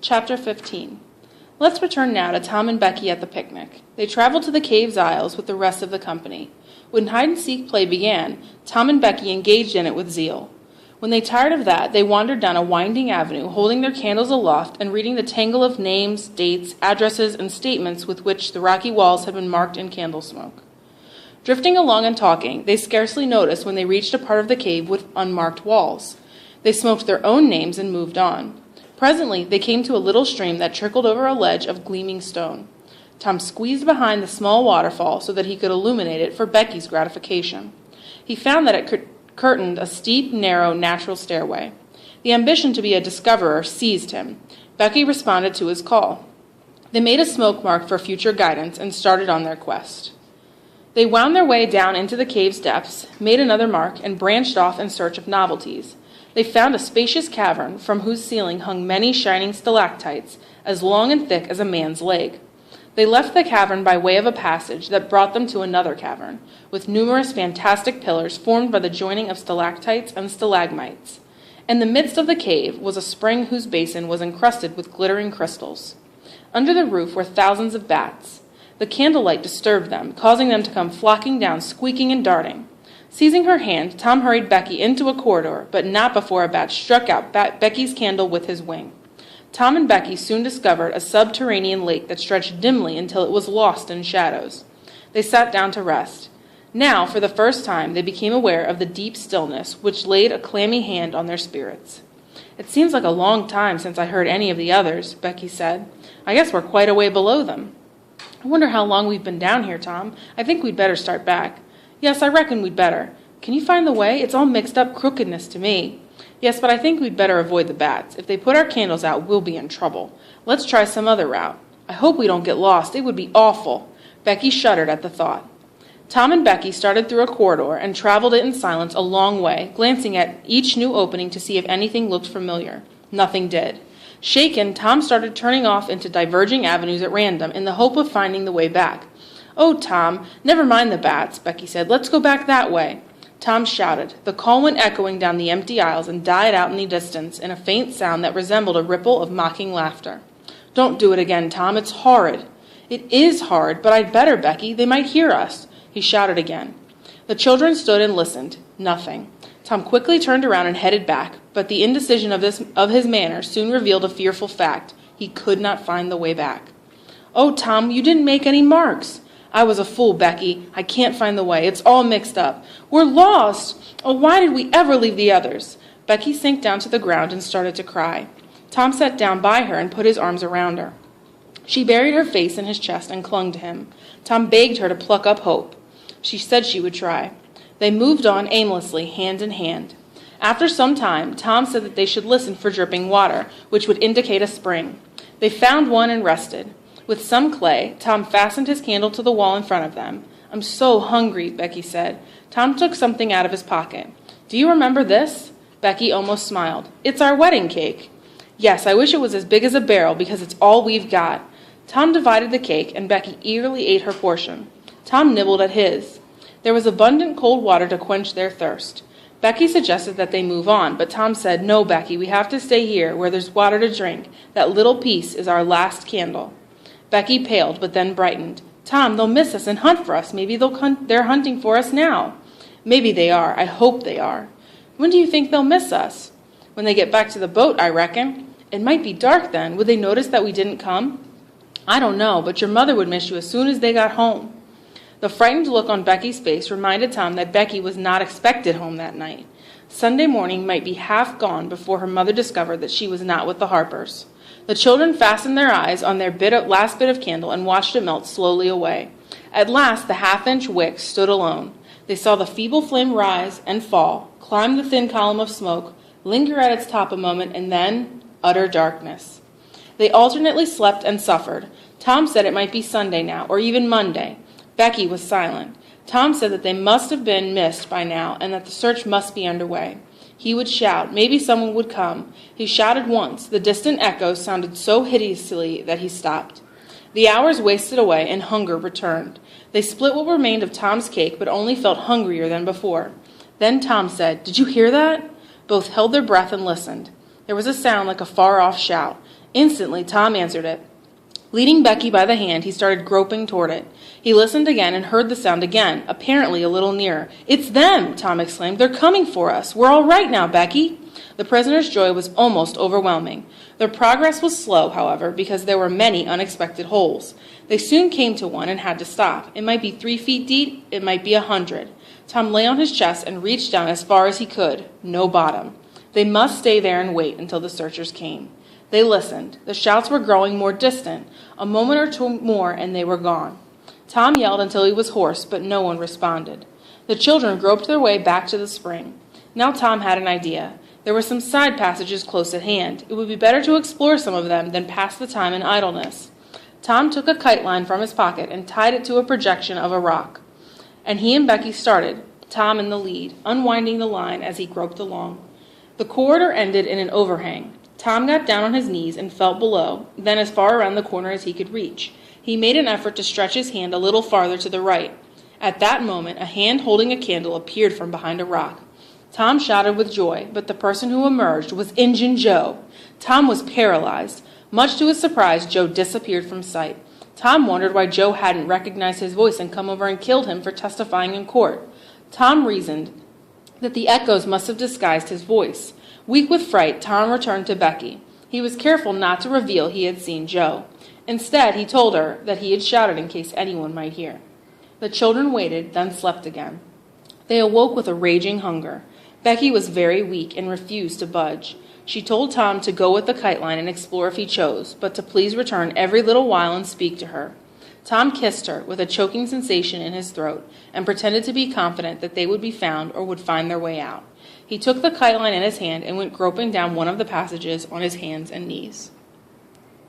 Chapter 15. Let's return now to Tom and Becky at the picnic. They traveled to the cave's aisles with the rest of the company. When hide-and-seek play began, Tom and Becky engaged in it with zeal. When they tired of that, they wandered down a winding avenue, holding their candles aloft and reading the tangle of names, dates, addresses, and statements with which the rocky walls had been marked in candle smoke. Drifting along and talking, they scarcely noticed when they reached a part of the cave with unmarked walls. They smoked their own names and moved on. Presently, they came to a little stream that trickled over a ledge of gleaming stone. Tom squeezed behind the small waterfall so that he could illuminate it for Becky's gratification. He found that it curtained a steep, narrow, natural stairway. The ambition to be a discoverer seized him. Becky responded to his call. They made a smoke mark for future guidance and started on their quest. They wound their way down into the cave's depths, made another mark, and branched off in search of novelties. They found a spacious cavern from whose ceiling hung many shining stalactites, as long and thick as a man's leg. They left the cavern by way of a passage that brought them to another cavern, with numerous fantastic pillars formed by the joining of stalactites and stalagmites. In the midst of the cave was a spring whose basin was encrusted with glittering crystals. Under the roof were thousands of bats. The candlelight disturbed them, causing them to come flocking down, squeaking and darting. Seizing her hand, Tom hurried Becky into a corridor, but not before a bat struck out Becky's candle with his wing. Tom and Becky soon discovered a subterranean lake that stretched dimly until it was lost in shadows. They sat down to rest. Now, for the first time, they became aware of the deep stillness which laid a clammy hand on their spirits. "It seems like a long time since I heard any of the others," Becky said. "I guess we're quite a way below them." "I wonder how long we've been down here, Tom. I think we'd better start back." "Yes, I reckon we'd better. Can you find the way? It's all mixed up crookedness to me." "Yes, but I think we'd better avoid the bats. If they put our candles out, we'll be in trouble. Let's try some other route. I hope we don't get lost. It would be awful." Becky shuddered at the thought. Tom and Becky started through a corridor and traveled it in silence a long way, glancing at each new opening to see if anything looked familiar. Nothing did. Shaken, Tom started turning off into diverging avenues at random in the hope of finding the way back. "Oh, Tom, never mind the bats," Becky said. "Let's go back that way." Tom shouted. The call went echoing down the empty aisles and died out in the distance in a faint sound that resembled a ripple of mocking laughter. "Don't do it again, Tom. It's horrid." "It is horrid, but I'd better, Becky. They might hear us." He shouted again. The children stood and listened. Nothing. Tom quickly turned around and headed back, but the indecision of his manner soon revealed a fearful fact. He could not find the way back. "Oh, Tom, you didn't make any marks." "I was a fool, Becky. I can't find the way. It's all mixed up. We're lost. Oh, why did we ever leave the others?" Becky sank down to the ground and started to cry. Tom sat down by her and put his arms around her. She buried her face in his chest and clung to him. Tom begged her to pluck up hope. She said she would try. They moved on aimlessly, hand in hand. After some time, Tom said that they should listen for dripping water, which would indicate a spring. They found one and rested. With some clay, Tom fastened his candle to the wall in front of them. "I'm so hungry," Becky said. Tom took something out of his pocket. "Do you remember this?" Becky almost smiled. "It's our wedding cake." "Yes, I wish it was as big as a barrel because it's all we've got." Tom divided the cake, and Becky eagerly ate her portion. Tom nibbled at his. There was abundant cold water to quench their thirst. Becky suggested that they move on, but Tom said, "No, Becky, we have to stay here where there's water to drink. That little piece is our last candle." Becky paled, but then brightened. "Tom, they'll miss us and hunt for us. Maybe they're hunting for us now." "Maybe they are. I hope they are." "When do you think they'll miss us?" "When they get back to the boat, I reckon." "It might be dark then. Would they notice that we didn't come?" "I don't know, but your mother would miss you as soon as they got home." The frightened look on Becky's face reminded Tom that Becky was not expected home that night. Sunday morning might be half gone before her mother discovered that she was not with the Harpers. The children fastened their eyes on their last bit of candle and watched it melt slowly away. At last the half-inch wick stood alone. They saw the feeble flame rise and fall, climb the thin column of smoke, linger at its top a moment, and then utter darkness. They alternately slept and suffered. Tom said it might be Sunday now, or even Monday. Becky was silent. Tom said that they must have been missed by now and that the search must be underway. He would shout. Maybe someone would come. He shouted once. The distant echoes sounded so hideously that he stopped. The hours wasted away and hunger returned. They split what remained of Tom's cake, but only felt hungrier than before. Then Tom said, "Did you hear that?" Both held their breath and listened. There was a sound like a far-off shout. Instantly, Tom answered it. Leading Becky by the hand, he started groping toward it. He listened again and heard the sound again, apparently a little nearer. "It's them!" Tom exclaimed. "They're coming for us. We're all right now, Becky." The prisoner's joy was almost overwhelming. Their progress was slow, however, because there were many unexpected holes. They soon came to one and had to stop. It might be 3 feet deep, it might be 100. Tom lay on his chest and reached down as far as he could. No bottom. They must stay there and wait until the searchers came. They listened. The shouts were growing more distant. A moment or two more and they were gone. Tom yelled until he was hoarse, but no one responded. The children groped their way back to the spring. Now Tom had an idea. There were some side passages close at hand. It would be better to explore some of them than pass the time in idleness. Tom took a kite line from his pocket and tied it to a projection of a rock. And he and Becky started, Tom in the lead, unwinding the line as he groped along. The corridor ended in an overhang. Tom got down on his knees and felt below, then as far around the corner as he could reach. He made an effort to stretch his hand a little farther to the right. At that moment, a hand holding a candle appeared from behind a rock. Tom shouted with joy, but the person who emerged was Injun Joe. Tom was paralyzed. Much to his surprise, Joe disappeared from sight. Tom wondered why Joe hadn't recognized his voice and come over and killed him for testifying in court. Tom reasoned that the echoes must have disguised his voice. Weak with fright, Tom returned to Becky. He was careful not to reveal he had seen Joe. Instead, he told her that he had shouted in case anyone might hear. The children waited, then slept again. They awoke with a raging hunger. Becky was very weak and refused to budge. She told Tom to go with the kite line and explore if he chose, but to please return every little while and speak to her. Tom kissed her, with a choking sensation in his throat, and pretended to be confident that they would be found or would find their way out. He took the kite line in his hand and went groping down one of the passages on his hands and knees.